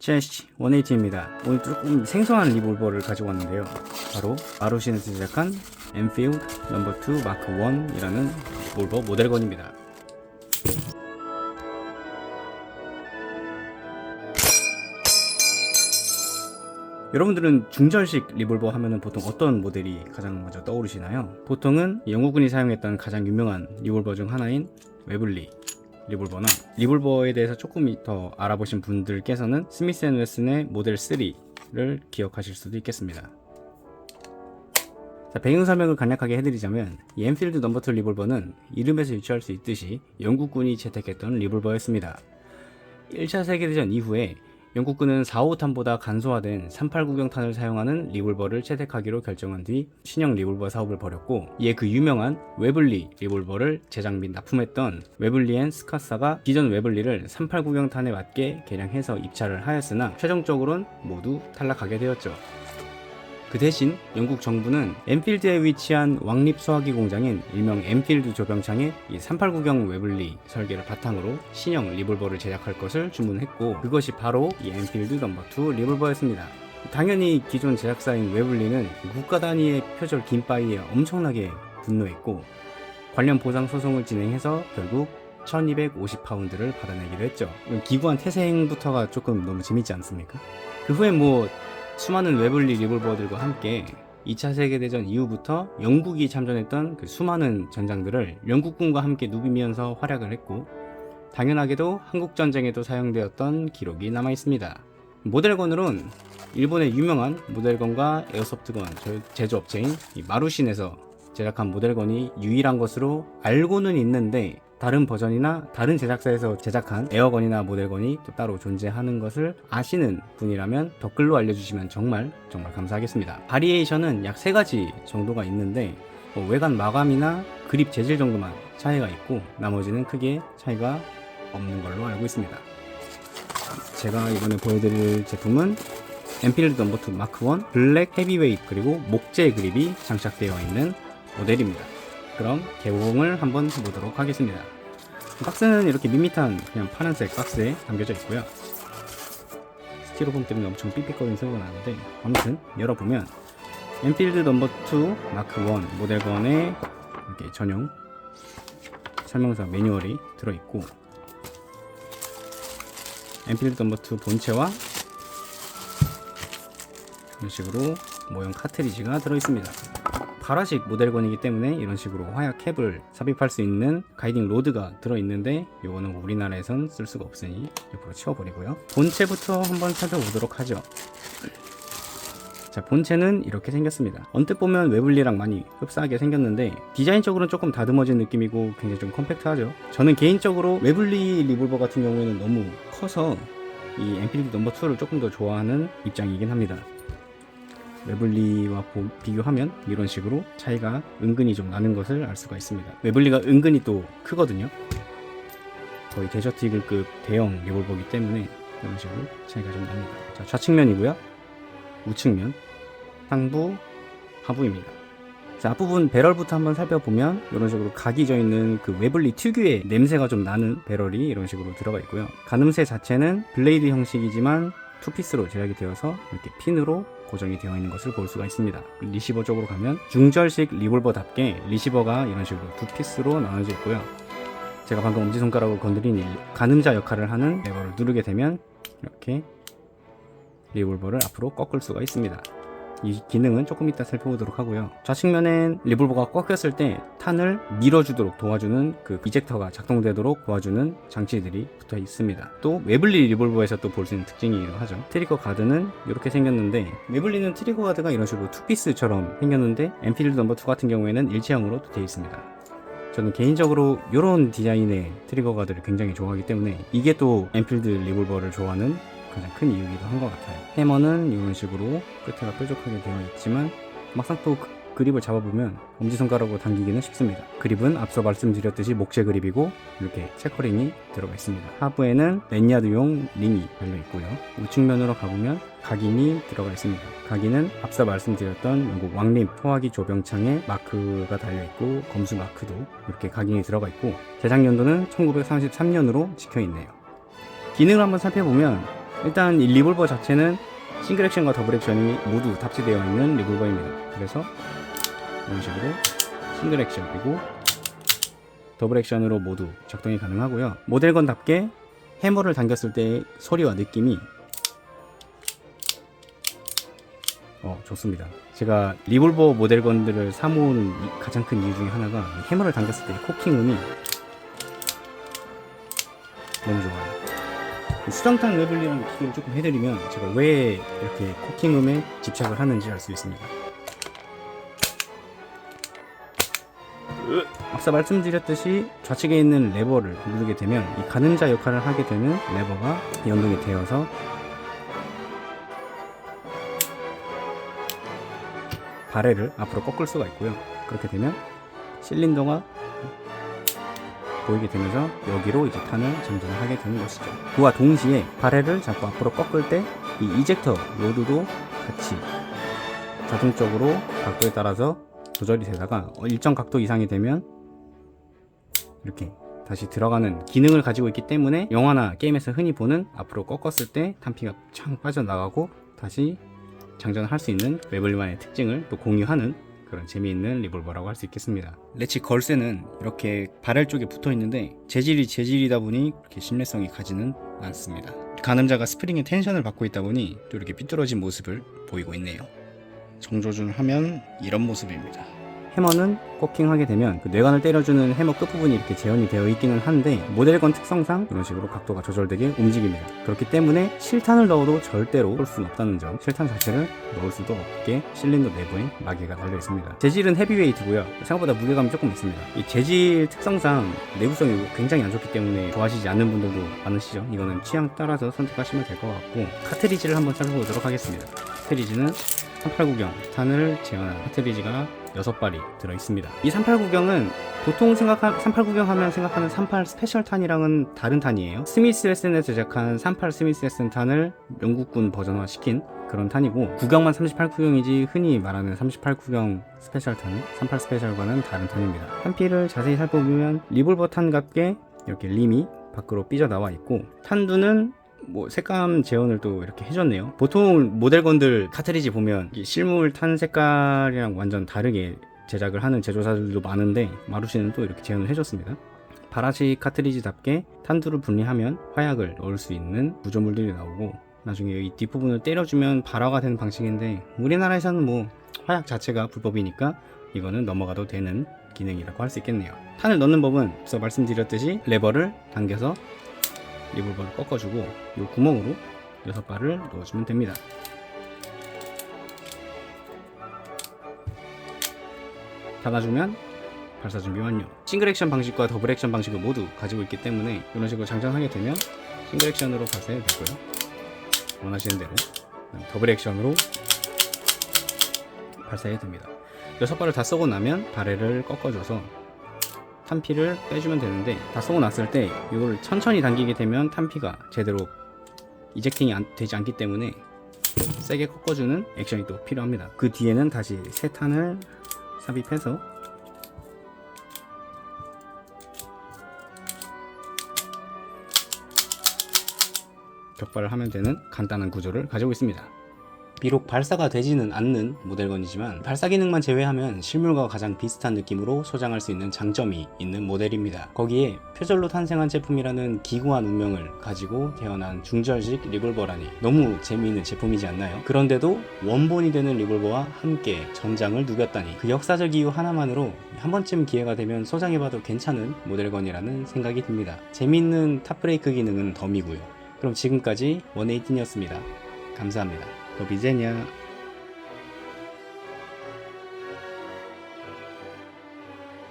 CH 180입니다. 오늘 조금 생소한 리볼버를 가지고 왔는데요. 바로 마루시에서 제작한 엔필드 No.2 마크 1이라는 리볼버 모델건입니다. 여러분들은 중절식 리볼버 하면은 보통 어떤 모델이 가장 먼저 떠오르시나요? 보통은 영국군이 사용했던 가장 유명한 리볼버 중 하나인 웨블리 리볼버나, 리볼버에 대해서 조금 더 알아보신 분들께서는 스미스 앤 웨슨의 모델 3를 기억하실 수도 있겠습니다. 자, 배경 설명을 간략하게 해드리자면 이 엔필드 No.2 리볼버는 이름에서 유추할 수 있듯이 영국군이 채택했던 리볼버였습니다. 1차 세계대전 이후에 영국군은 4.5탄보다 간소화된 3.89경탄을 사용하는 리볼버를 채택하기로 결정한 뒤 신형 리볼버 사업을 벌였고, 이에 그 유명한 웨블리 리볼버를 제작 및 납품했던 웨블리 앤 스카사가 기존 웨블리를 3.89경탄에 맞게 개량해서 입찰을 하였으나 최종적으로는 모두 탈락하게 되었죠. 그 대신 영국 정부는 엔필드에 위치한 왕립 소화기 공장인 일명 엔필드 조병창에 이 389경 웨블리 설계를 바탕으로 신형 리볼버를 제작할 것을 주문했고, 그것이 바로 이 엔필드 No.2 리볼버였습니다. 당연히 기존 제작사인 웨블리는 국가 단위의 표절 긴바이에 엄청나게 분노했고, 관련 보상 소송을 진행해서 결국 1250파운드를 받아내기로 했죠. 기구한 태생부터가 조금 너무 재밌지 않습니까? 그 후에 수많은 웨블리 리볼버들과 함께 2차 세계대전 이후부터 영국이 참전했던 그 수많은 전장들을 영국군과 함께 누비면서 활약을 했고, 당연하게도 한국전쟁에도 사용되었던 기록이 남아있습니다. 모델건으로는 일본의 유명한 모델건과 에어소프트건 제조업체인 마루신에서 제작한 모델건이 유일한 것으로 알고는 있는데, 다른 버전이나 다른 제작사에서 제작한 에어건이나 모델건이 또 따로 존재하는 것을 아시는 분이라면 댓글로 알려주시면 정말 감사하겠습니다. 바리에이션은 약 3가지 정도가 있는데, 외관 마감이나 그립 재질 정도만 차이가 있고 나머지는 크게 차이가 없는 걸로 알고 있습니다. 제가 이번에 보여드릴 제품은 엔필드 No.2 마크 1 블랙 헤비웨이트 그리고 목재 그립이 장착되어 있는 모델입니다. 그럼 개봉을 한번 해보도록 하겠습니다. 박스는 이렇게 밋밋한 그냥 파란색 박스에 담겨져 있고요. 스티로폼 때문에 엄청 삑삑거리는 소리가 나는데, 아무튼 열어보면 엔필드 No.2 마크 1 모델건에 이렇게 전용 설명서 매뉴얼이 들어있고, 엔필드 No.2 본체와 이런 식으로 모형 카트리지가 들어있습니다. 발화식 모델건이기 때문에 이런 식으로 화약 캡을 삽입할 수 있는 가이딩 로드가 들어있는데, 이거는 우리나라에선 쓸 수가 없으니 옆으로 치워버리고요. 본체부터 한번 살펴보도록 하죠. 자, 본체는 이렇게 생겼습니다. 언뜻 보면 웨블리랑 많이 흡사하게 생겼는데 디자인적으로는 조금 다듬어진 느낌이고 굉장히 좀 컴팩트하죠. 저는 개인적으로 웨블리 리볼버 같은 경우에는 너무 커서 이 엔필드 No.2를 조금 더 좋아하는 입장이긴 합니다. 웨블리와 비교하면 이런 식으로 차이가 은근히 좀 나는 것을 알 수가 있습니다. 웨블리가 은근히 또 크거든요. 거의 데저트 이글급 대형 리볼버이기 때문에 이런 식으로 차이가 좀 납니다. 자, 좌측면이고요. 우측면, 상부, 하부입니다. 자, 앞부분 배럴부터 한번 살펴보면 이런 식으로 각이 져 있는 그 웨블리 특유의 냄새가 좀 나는 배럴이 이런 식으로 들어가 있고요. 가늠쇠 자체는 블레이드 형식이지만 투피스로 제작이 되어서 이렇게 핀으로 고정이 되어 있는 것을 볼 수가 있습니다. 리시버 쪽으로 가면 중절식 리볼버답게 리시버가 이런 식으로 두 피스로 나눠져 있고요. 제가 방금 엄지손가락으로 건드린 가늠자 역할을 하는 레버를 누르게 되면 이렇게 리볼버를 앞으로 꺾을 수가 있습니다. 이 기능은 조금 이따 살펴보도록 하고요. 좌측면엔 리볼버가 꺾였을 때 탄을 밀어주도록 도와주는 그 이젝터가 작동되도록 도와주는 장치들이 붙어 있습니다. 또 웨블리 리볼버에서 또 볼 수 있는 특징이기도 하죠. 트리거 가드는 이렇게 생겼는데, 웨블리는 트리거 가드가 이런 식으로 투피스처럼 생겼는데 엔필드 No.2 같은 경우에는 일체형으로 되어 있습니다. 저는 개인적으로 이런 디자인의 트리거 가드를 굉장히 좋아하기 때문에 이게 또 엔필드 리볼버를 좋아하는 가장 큰 이유이기도 한 것 같아요. 해머는 이런 식으로 끝에가 뾰족하게 되어 있지만 막상 또 그립을 잡아보면 엄지손가락으로 당기기는 쉽습니다. 그립은 앞서 말씀드렸듯이 목재 그립이고 이렇게 체커링이 들어가 있습니다. 하부에는 랜야드용 링이 달려 있고요. 우측면으로 가보면 각인이 들어가 있습니다. 각인은 앞서 말씀드렸던 영국 왕립 소화기 조병창의 마크가 달려 있고, 검수 마크도 이렇게 각인이 들어가 있고, 제작 연도는 1933년으로 찍혀 있네요. 기능을 한번 살펴보면 일단 이 리볼버 자체는 싱글 액션과 더블 액션이 모두 탑재되어 있는 리볼버입니다. 그래서 이런 식으로 싱글 액션 그리고 더블 액션으로 모두 작동이 가능하고요. 모델건답게 해머를 당겼을 때의 소리와 느낌이 좋습니다. 제가 리볼버 모델건들을 사모으는 가장 큰 이유 중에 하나가 해머를 당겼을 때의 코킹음이 너무 좋아요. 수정탄 웨블리라는 비교를 조금 해드리면 제가 왜 이렇게 코킹음에 집착을 하는지 알 수 있습니다. 앞서 말씀드렸듯이 좌측에 있는 레버를 누르게 되면 이 가늠자 역할을 하게 되는 레버가 연동이 되어서 바렐을 앞으로 꺾을 수가 있고요. 그렇게 되면 실린더가 보이게 되면서 여기로 이제 탄을 장전을 하게 되는 것이죠. 그와 동시에 바렐을 자꾸 앞으로 꺾을 때 이 이젝터 로드도 같이 자동적으로 각도에 따라서 조절이 되다가 일정 각도 이상이 되면 이렇게 다시 들어가는 기능을 가지고 있기 때문에 영화나 게임에서 흔히 보는 앞으로 꺾었을 때 탄피가 창 빠져나가고 다시 장전을 할 수 있는 웨블리만의 특징을 또 공유하는 그런 재미있는 리볼버라고 할 수 있겠습니다. 레치 걸쇠는 이렇게 바렐 쪽에 붙어 있는데 재질이 재질이다 보니 그렇게 신뢰성이 가지는 않습니다. 가늠자가 스프링의 텐션을 받고 있다 보니 또 이렇게 삐뚤어진 모습을 보이고 있네요. 정조준을 하면 이런 모습입니다. 해머는 코킹하게 되면 그 뇌관을 때려주는 해머 끝부분이 이렇게 재현이 되어 있기는 한데 모델건 특성상 이런 식으로 각도가 조절되게 움직입니다. 그렇기 때문에 실탄을 넣어도 절대로 쏠 수는 없다는 점, 실탄 자체를 넣을 수도 없게 실린더 내부에 마개가 달려 있습니다. 재질은 헤비웨이트고요. 생각보다 무게감이 조금 있습니다. 이 재질 특성상 내구성이 굉장히 안 좋기 때문에 좋아하시지 않는 분들도 많으시죠. 이거는 취향 따라서 선택하시면 될 것 같고 카트리지를 한번 살펴보도록 하겠습니다. 카트리지는 389경 탄을 재현한 카트리지가 6발이 들어있습니다. 이 389경은 보통 389경 하면 생각하는 38 스페셜 탄이랑은 다른 탄이에요. 스미스 웨슨에서 제작한 38 스미스 웨슨 탄을 영국군 버전화 시킨 그런 탄이고 구경만 38구경이지 흔히 말하는 38구경 스페셜 탄, 38 스페셜과는 다른 탄입니다. 탄피를 자세히 살펴보면 리볼버 탄답게 이렇게 림이 밖으로 삐져나와 있고 탄두는 색감 재현을 또 이렇게 해줬네요. 보통 모델건들 카트리지 보면 실물 탄 색깔이랑 완전 다르게 제작을 하는 제조사들도 많은데 마루시는 또 이렇게 재현을 해줬습니다. 바라시 카트리지답게 탄두를 분리하면 화약을 넣을 수 있는 구조물들이 나오고 나중에 이 뒷부분을 때려주면 발화가 되는 방식인데 우리나라에서는 화약 자체가 불법이니까 이거는 넘어가도 되는 기능이라고 할 수 있겠네요. 탄을 넣는 법은 앞서 말씀드렸듯이 레버를 당겨서 리볼버를 꺾어주고 이 구멍으로 6발을 넣어주면 됩니다. 닫아주면 발사 준비 완료. 싱글 액션 방식과 더블 액션 방식을 모두 가지고 있기 때문에 이런 식으로 장전하게 되면 싱글 액션으로 발사해도 되고요. 원하시는 대로 더블 액션으로 발사해도 됩니다. 6발을 다 쏘고 나면 바렐을 꺾어줘서 탄피를 빼주면 되는데 다 쏘고 났을 때 이걸 천천히 당기게 되면 탄피가 제대로 이젝팅이 되지 않기 때문에 세게 꺾어주는 액션이 또 필요합니다. 그 뒤에는 다시 새 탄을 삽입해서 격발을 하면 되는 간단한 구조를 가지고 있습니다. 비록 발사가 되지는 않는 모델건이지만 발사 기능만 제외하면 실물과 가장 비슷한 느낌으로 소장할 수 있는 장점이 있는 모델입니다. 거기에 표절로 탄생한 제품이라는 기구한 운명을 가지고 태어난 중저식 리볼버라니 너무 재미있는 제품이지 않나요? 그런데도 원본이 되는 리볼버와 함께 전장을 누볐다니 그 역사적 이유 하나만으로 한 번쯤 기회가 되면 소장해봐도 괜찮은 모델건이라는 생각이 듭니다. 재미있는 탑브레이크 기능은 덤이고요. 그럼 지금까지 118이었습니다. 감사합니다. Do widzenia.